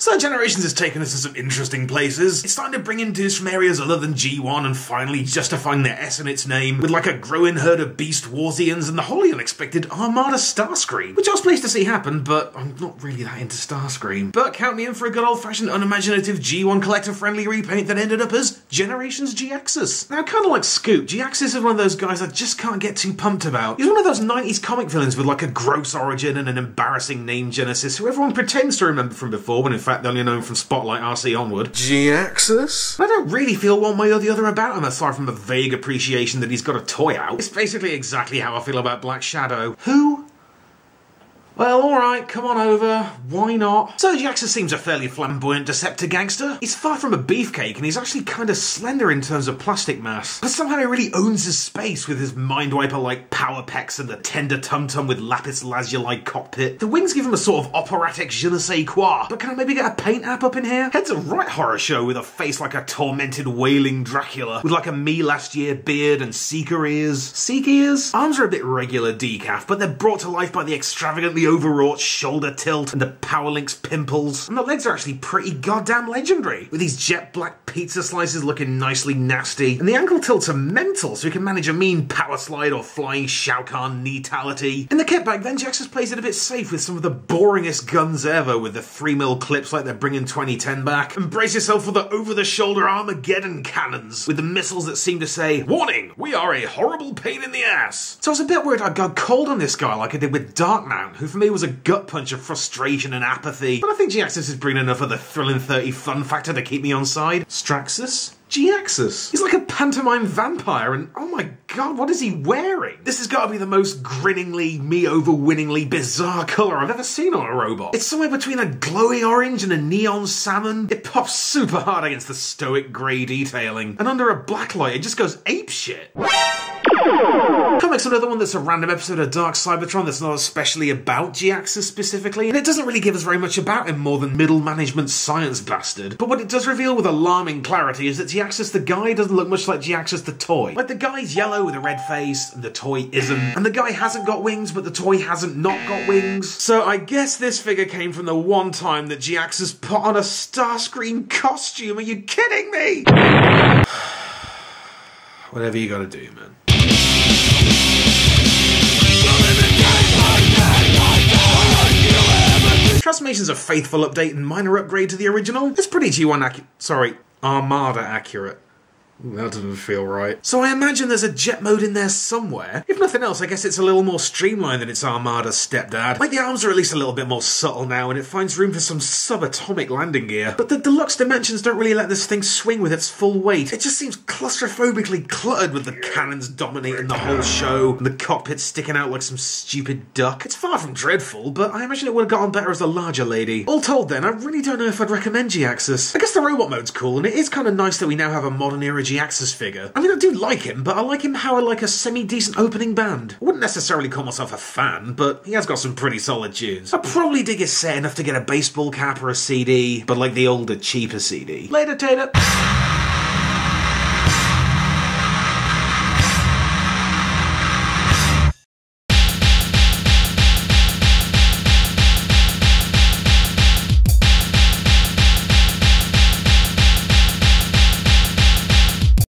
So Generations has taken us to some interesting places. It's starting to bring in dudes from areas other than G1 and finally justifying their S in its name with like a growing herd of Beast Warsians and the wholly unexpected Armada Starscream, which I was pleased to see happen, but I'm not really that into Starscream. But count me in for a good old-fashioned unimaginative G1 collector-friendly repaint that ended up as Generations Jhiaxus. Now, kind of like Scoop, Jhiaxus is one of those guys I just can't get too pumped about. He's one of those 90s comic villains with like a gross origin and an embarrassing name genesis who everyone pretends to remember from before when in fact they're only known from Spotlight RC onward. Jhiaxus? I don't really feel one way or the other about him aside from a vague appreciation that he's got a toy out. It's basically exactly how I feel about Black Shadow. Who? Well, alright, come on over. Why not? So Jhiaxus seems a fairly flamboyant Deceptor gangster. He's far from a beefcake and he's actually kind of slender in terms of plastic mass. But somehow he really owns his space with his Mindwiper-like power pecs and the tender tum-tum with lapis lazuli-like cockpit. The wings give him a sort of operatic je ne sais quoi. But can I maybe get a paint app up in here? Head's a right horror show with a face like a tormented wailing Dracula. With like a me last year beard and seeker ears. Seek ears? Arms are a bit regular decaf, but they're brought to life by the extravagantly overwrought shoulder tilt and the Powerlinks pimples. And the legs are actually pretty goddamn legendary, with these jet black pizza slices looking nicely nasty. And the ankle tilts are mental, so you can manage a mean power slide or flying Shao Kahn kneetality. In the kit bag, then Jhiaxus plays it a bit safe with some of the boringest guns ever, with the 3mm clips like they're bringing 2010 back. And brace yourself for the over-the-shoulder Armageddon cannons, with the missiles that seem to say, "Warning, we are a horrible pain in the ass." So I was a bit worried I'd go cold on this guy like I did with Darkmount, who for me was a gut punch of frustration and apathy. But I think Jhiaxus is bringing enough of the thrilling 30 fun factor to keep me on side. Straxus? Jhiaxus. He's like a pantomime vampire and oh my god, what is he wearing? This has got to be the most grinningly, me-overwinningly bizarre colour I've ever seen on a robot. It's somewhere between a glowing orange and a neon salmon. It pops super hard against the stoic grey detailing. And under a black light, it just goes apeshit. Comics another one that's a random episode of Dark Cybertron that's not especially about Jhiaxus specifically, and it doesn't really give us very much about him more than middle management science bastard. But what it does reveal with alarming clarity is that Jhiaxus the guy doesn't look much like Jhiaxus the toy. Like the guy's yellow with a red face, and the toy isn't. And the guy hasn't got wings, but the toy hasn't not got wings. So I guess this figure came from the one time that Jhiaxus put on a Starscream costume. Are you kidding me? Whatever you gotta do, man. Transformation's a faithful update and minor upgrade to the original. It's pretty G1 Armada accurate. That doesn't feel right. So I imagine there's a jet mode in there somewhere. If nothing else, I guess it's a little more streamlined than its Armada's stepdad. Like the arms are at least a little bit more subtle now and it finds room for some subatomic landing gear. But the deluxe dimensions don't really let this thing swing with its full weight. It just seems claustrophobically cluttered with the cannons dominating the whole show and the cockpit sticking out like some stupid duck. It's far from dreadful, but I imagine it would have got on better as a larger lady. All told then, I really don't know if I'd recommend Jhiaxus. I guess the robot mode's cool and it is kind of nice that we now have a modern era Jhiaxus figure. I mean, I do like him, but I like him how I like a semi-decent opening band. I wouldn't necessarily call myself a fan, but he has got some pretty solid tunes. I'd probably dig his set enough to get a baseball cap or a CD, but like the older, cheaper CD. Later, Tater.